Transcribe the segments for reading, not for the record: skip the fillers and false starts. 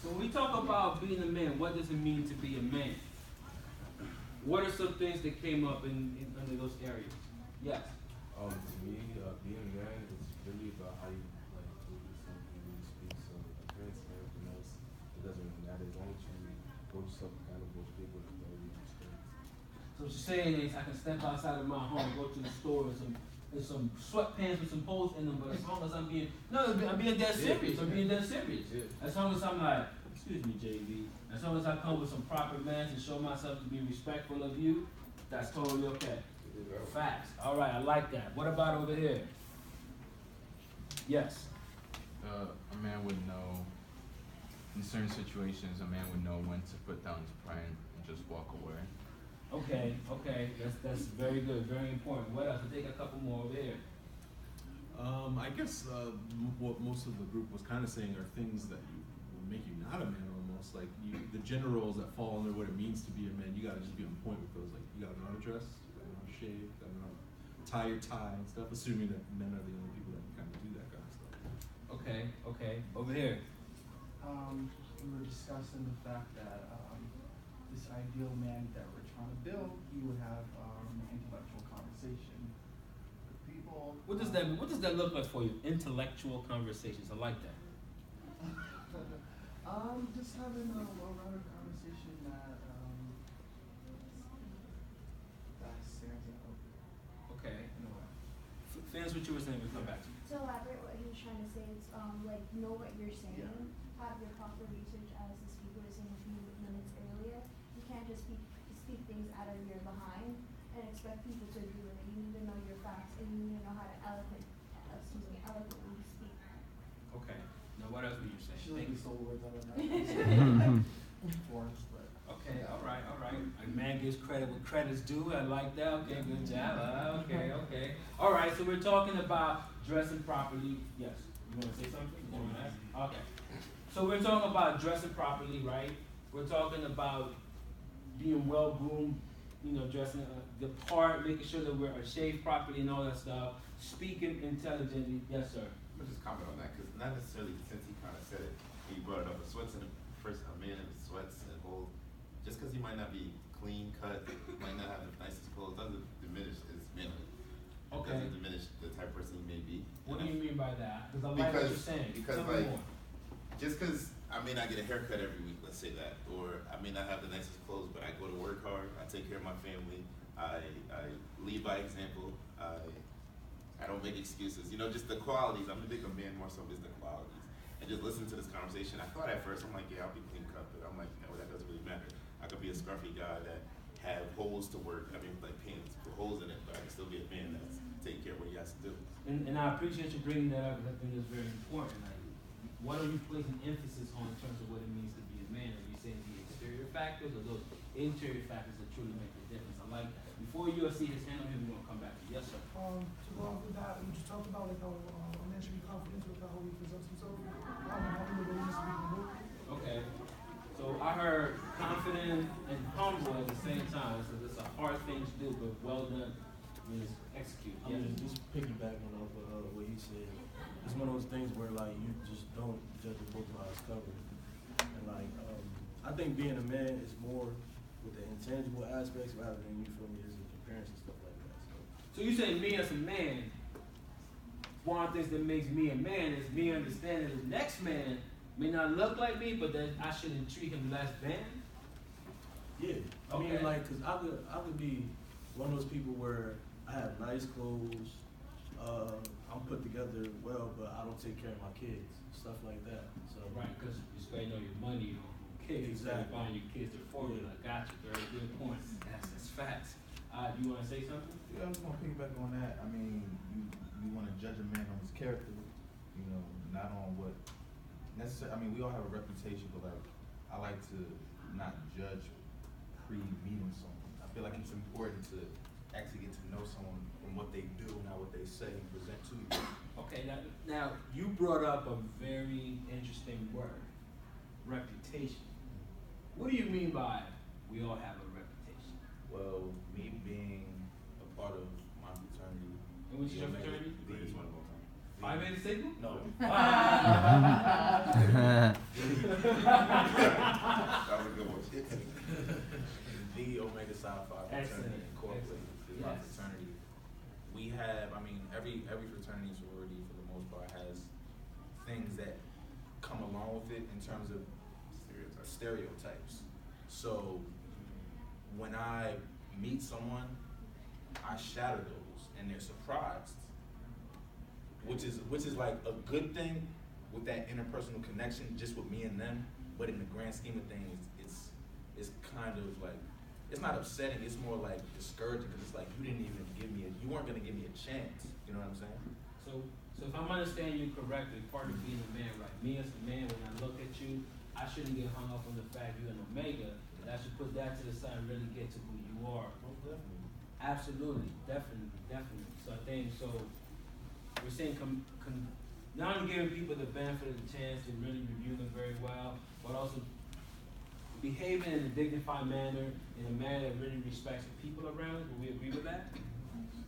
So when we talk about being a man, what does it mean to be a man? What are some things that came up in under those areas? Yes. To me, being a man is really about how you like hold yourself and really speak. So appearance and everything else, it doesn't really matter as long as you hold yourself accountable to people that know you understand. So what you're saying is I can step outside of my home, go to the store with some sweatpants with some holes in them, but as long as I'm being dead serious. I'm being dead serious. Yeah. As long as I'm like, excuse me, JV. As long as I come with some proper manners and show myself to be respectful of you, that's totally okay. Facts. All right, I like that. What about over here? Yes. A man would know, in certain situations, a man would know when to put down his pride and just walk away. Okay. That's very good, very important. What else? I'll take a couple more over here. I guess what most of the group was kind of saying are things that will make you not a man almost. Like the generals that fall under what it means to be a man, you gotta just be on point with those. Like you gotta know how to dress, you gotta know how to shave, you gotta know how to tie your tie and stuff, assuming that men are the only people that can kind of do that kind of stuff. Okay. Over here. We were discussing the fact that this ideal man that we're trying to build, he would have an intellectual conversation with people. What does that look like for you? Intellectual conversations. I like that. Just having a well-rounded conversation that stands out. Okay. Finish what you were saying. We'll come back to you. To elaborate what he was trying to say, it's like know what you're saying, have your proper research as the speaker was saying a few minutes earlier. You can't just speak things out of your behind and expect people to agree with it. You need to know your facts and you need to know how to eloquently speak. Okay. Now what else were you saying? She like stole words out of that. Okay, all right. A man gives credit what credit's due. I like that. Okay, good job. Okay. All right, so we're talking about dressing properly. Yes. You want to say something? You want to ask? Okay. So we're talking about dressing properly, right? We're talking about being well groomed, dressing the part, making sure that we're shaved properly and all that stuff. Speaking intelligently. Yes, sir. I'll just comment on that because not necessarily since he kind of said it, he brought it up. A man in the sweats and whole, just because he might not be clean cut, might not have the nicest clothes, doesn't diminish his manhood. Okay. It doesn't diminish the type of person he may be. What do you mean by that? Because I like what you're saying. Because Tell me more. just because I may not get a haircut every week, let's say that, or I may not have the nicest clothes, but I go to work hard, I take care of my family, I lead by example, I don't make excuses. Just the qualities. I'm a big man more so is the qualities. And just listen to this conversation. I thought at first, I'm like, yeah, I'll be clean cut, but I'm like, no, that doesn't really matter. I could be a scruffy guy that have holes to work. Like pants with holes in it, but I can still be a man that's taking care of what he has to do. And I appreciate you bringing that up because I think it's very important. Like, what are you placing emphasis on in terms of what it means to be a man? Are you saying the exterior factors or those interior factors that truly make the difference? I like that. Before you see his hand on him, we're going to come back to you. Yes, sir. To go off with that, we just talked about like how a man should be confident with how he presents himself. Okay. So I heard confident and humble at the same time. So it's a hard thing to do, but well done. Means execute. I mean, just piggybacking off of what he said. It's one of those things where like you just don't judge a book by its cover. And like I think being a man is more with the intangible aspects rather than his appearance and stuff like that. So you say me as a man, one of the things that makes me a man is me understanding the next man may not look like me, but that I shouldn't treat him less than. Yeah, I mean, like, cause I could be one of those people where I have nice clothes, I'm put together well, but I don't take care of my kids, stuff like that. So right, because you spend all your money on kids, exactly. Buying your kids their formula. Gotcha, very good point. That's facts. You want to say something? Yeah, I was gonna piggyback on that. I mean, you want to judge a man on his character, not on what necessarily. I mean, we all have a reputation, but like, I like to not judge pre-meeting someone. I feel like it's important to actually get to know someone from what they do, not what they say and present to you. Okay, now you brought up a very interesting word, reputation. What do you mean by we all have a reputation? Well, me being a part of my fraternity. And which is your fraternity? Greatest one of all time. 5-minute signal? No. That was a good one. The Omega Psi Phi Excellent. Fraternity Incorporated is my Yes. fraternity. We have, I mean, every fraternity and sorority for the most part has things that come along with it in terms of stereotypes. So when I meet someone, I shatter those, and they're surprised, which is like a good thing with that interpersonal connection, just with me and them. But in the grand scheme of things, it's kind of like, it's not upsetting. It's more like discouraging because it's like you weren't gonna give me a chance. You know what I'm saying? So if I'm understanding you correctly, part of being a man, right? Me as a man, when I look at you, I shouldn't get hung up on the fact you're an Omega, and I should put that to the side and really get to who you are. Most definitely. Absolutely, definitely. So I think we're saying not only giving people the benefit of the chance to really review them very well, but also behaving in a dignified manner, in a manner that really respects the people around us. Will we agree with that?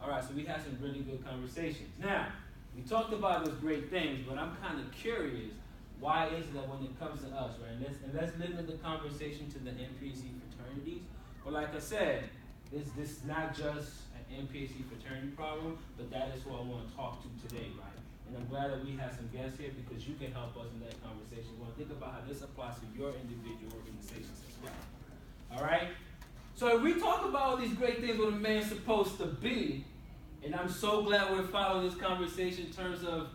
All right, so we had some really good conversations. Now, we talked about those great things, but I'm kind of curious, why is it that when it comes to us, right, and let's limit the conversation to the NPHC fraternities, but like I said, this is not just an NPHC fraternity problem, but that is what I want to talk to today, right? And I'm glad that we have some guests here because you can help us in that conversation. We want to think about how this applies to your individual organizations as well. All right? So if we talk about all these great things what a man's supposed to be, and I'm so glad we're following this conversation in terms of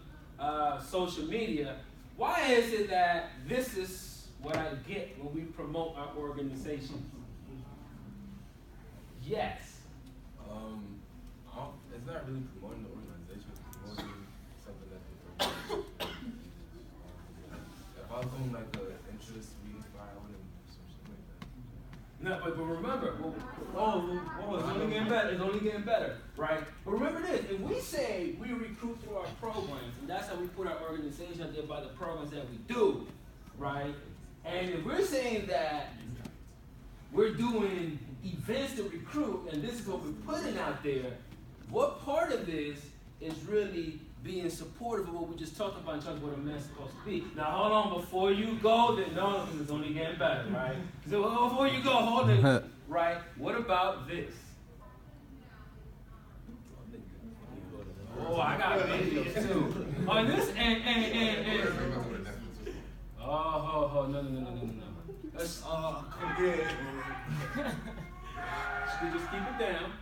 social media, why is it that this is what I get when we promote our organizations? Yes. It's not really promoting the organization, it's promoting something that they promote. If I was doing like an interest reading file, I wouldn't do some shit like that. No, but remember, it's only getting better. It's only getting better, right? But remember this: if we say we recruit through our programs, and that's how we put our organization out there by the programs that we do, right? And if we're saying that we're doing events to recruit, and this is what we're putting out there, what part of this is really being supportive of what we just talked about in terms of what a man's supposed to be? Now, hold on, before you go, then no, because it's only getting better, right? So before you go, hold it, right? What about this? Oh, I got videos too. On this, and. Oh, no. Let's, yeah. Just keep it down.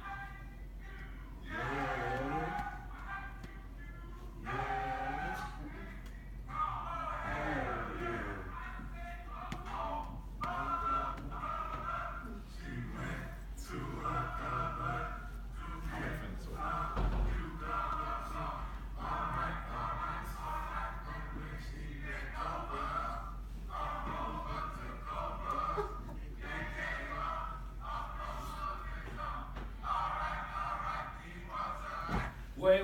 Wait.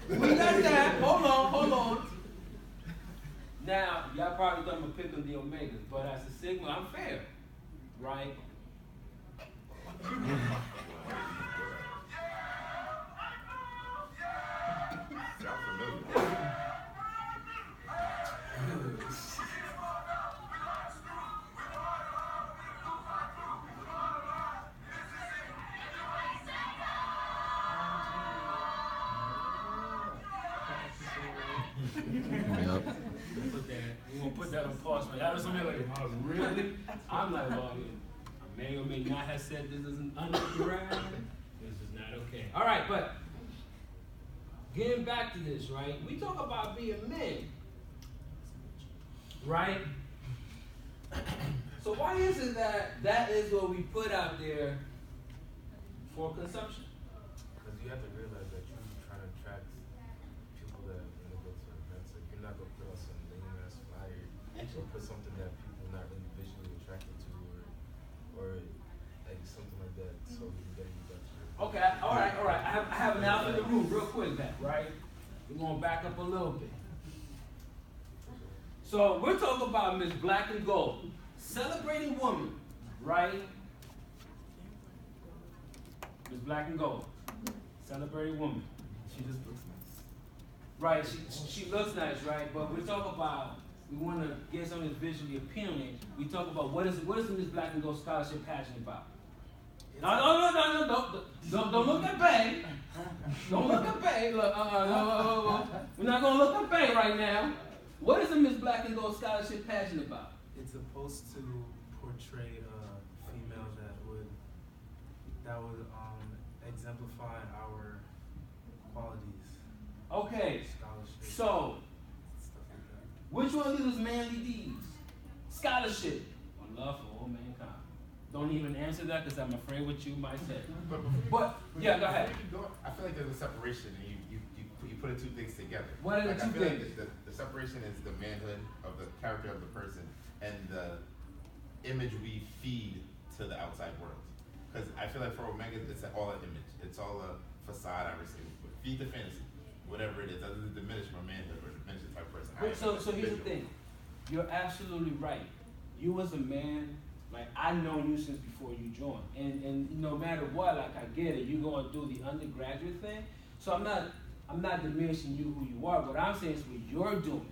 We got that. Hold on. Now, y'all probably thought I'm gonna pick on the Omegas, but as a Sigma, I'm fair, right? We're gonna put that on pause. That was something like, oh, really? I'm like, well, I may or may not have said this isn't undergrad. This is not okay. All right, but getting back to this, right? We talk about being men, right? So why is it that is what we put out there for consumption? Because you have to realize that you're trying to attract people that want to go to events. Like you're not going to put out some lame ass flyer or put something that people are not really visually attracted to or like something like that. So you can get you back to your Okay, all right. I have an out in the room real quick back, right? We're going to back up a little bit. So we're talking about Miss Black and Gold, celebrating woman, right? Miss Black and Gold, celebrating woman. She just looks nice. Right, she looks nice, right? But we talk about, we want to get something that's visually appealing. We talk about what is the Miss Black and Gold Scholarship passionate about? No, don't look at Bay. Don't look at Bay. Look, we're not gonna look at Bay right now. What is the Miss Black and Gold Scholarship passionate about? It's supposed to portray a female that would exemplify our qualities. Okay, Scholarship. so Stuff like that. which one of these is manly deeds? Scholarship or love for all mankind? Don't even answer that because I'm afraid what you might say. But yeah, go ahead. I feel like there's a separation, and you put the two things together. What are the like, two I feel things? like the separation is the manhood of the character of the person and the image we feed to the outside world. Because I feel like for Omega, it's all an image. It's all a facade, I would say. But feed the fantasy, whatever it is. That doesn't diminish my manhood or diminish the type of person I am. So here's the thing. You're absolutely right. You as a man, like I know you since before you joined. And no matter what, like I get it, you're gonna do the undergraduate thing. So I'm not diminishing you who you are. What I'm saying is what you're doing.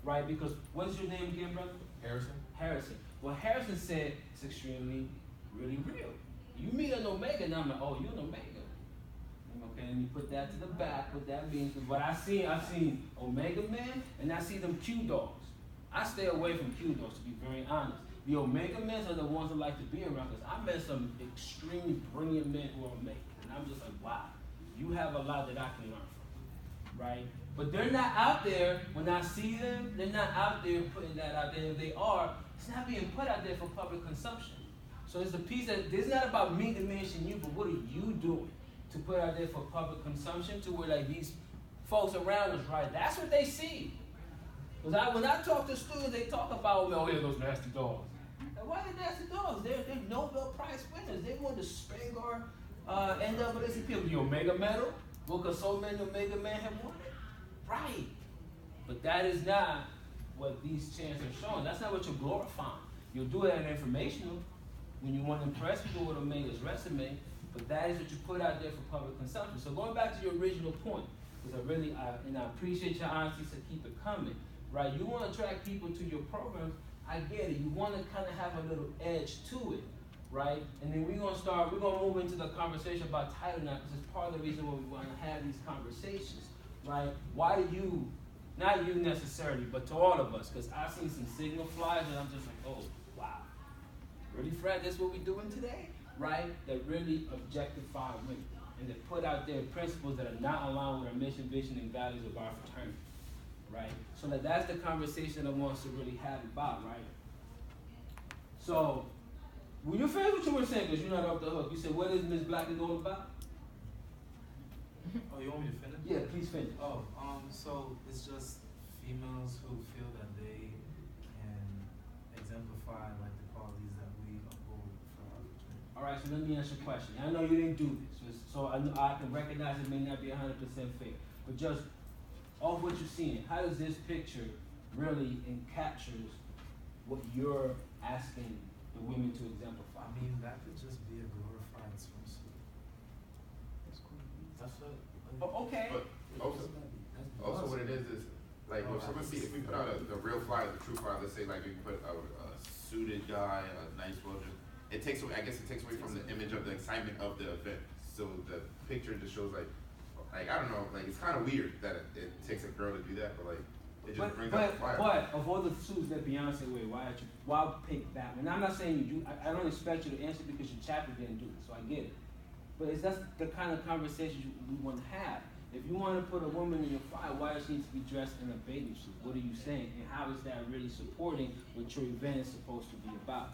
Right? Because what's your name again, brother? Harrison? Harrison. Well, Harrison said it's extremely, really real. You meet an Omega, and I'm like, oh, you're an Omega. Okay, and you put that to the back, what that means. But I've seen Omega men, and I see them Q dogs. I stay away from Q dogs, to be very honest. The Omega men are the ones I like to be around, because I met some extremely brilliant men who are Omega. And I'm just like, wow, you have a lot that I can learn from, right? But they're not out there, when I see them, they're not out there putting that out there. If they are, it's not being put out there for public consumption. So it's a piece that, it's not about me diminishing you, but what are you doing to put out there for public consumption to where like these folks around us, right, that's what they see. Because when I talk to students, they talk about, oh yeah, those nasty dogs. And why are they nasty dogs? They're Nobel Prize winners. They won the Springer NAACP, the Omega medal. Well, because so many Omega men have won it. Right. But that is not what these chants are showing. That's not what you're glorifying. You'll do it at informational when you want to impress people with Omega's resume, but that is what you put out there for public consumption. So going back to your original point, because I appreciate your honesty, so keep it coming, right? You want to attract people to your programs, I get it. You want to kind of have a little edge to it, right? And then we're going to move into the conversation about title now, because it's part of the reason why we want to have these conversations, right? Why do you, not you necessarily, but to all of us, because I've seen some signal flyers and I'm just like, oh, wow. Really, Fred, that's what we're doing today, right? That really objectify women and that put out there principles that are not aligned with our mission, vision, and values of our fraternity, right? So that's the conversation I want us to really have about, right? So, will you finish what you were saying? Because you're not off the hook. You said, what is Ms. Black and Gold about? Oh, you want me to finish? Yeah, please finish. Oh, so it's just females who feel that they can exemplify like the qualities that we uphold for our fraternity. All right, so let me ask you a question. I know you didn't do this, so I can recognize it may not be 100% fair, but just off what you're seeing, how does this picture really captures what you're asking the women to exemplify? I mean, that could just be a glorified swimsuit. That's it. Oh, okay. But also what it is like if we put out the real flyer, the true flyer, let's say like we put a suited guy, a nice well-dressed, it takes away from the image of the excitement of the event. So the picture just shows like I don't know, like it's kind of weird that it takes a girl to do that, but like it just brings out the fire. But of all the suits that Beyonce wear, why pick that one? I'm not saying you do. I don't expect you to answer because your chapter didn't do it, so I get it. But that's the kind of conversation we want to have. If you want to put a woman in your fire, why does she need to be dressed in a bathing suit? What are you saying? And how is that really supporting what your event is supposed to be about?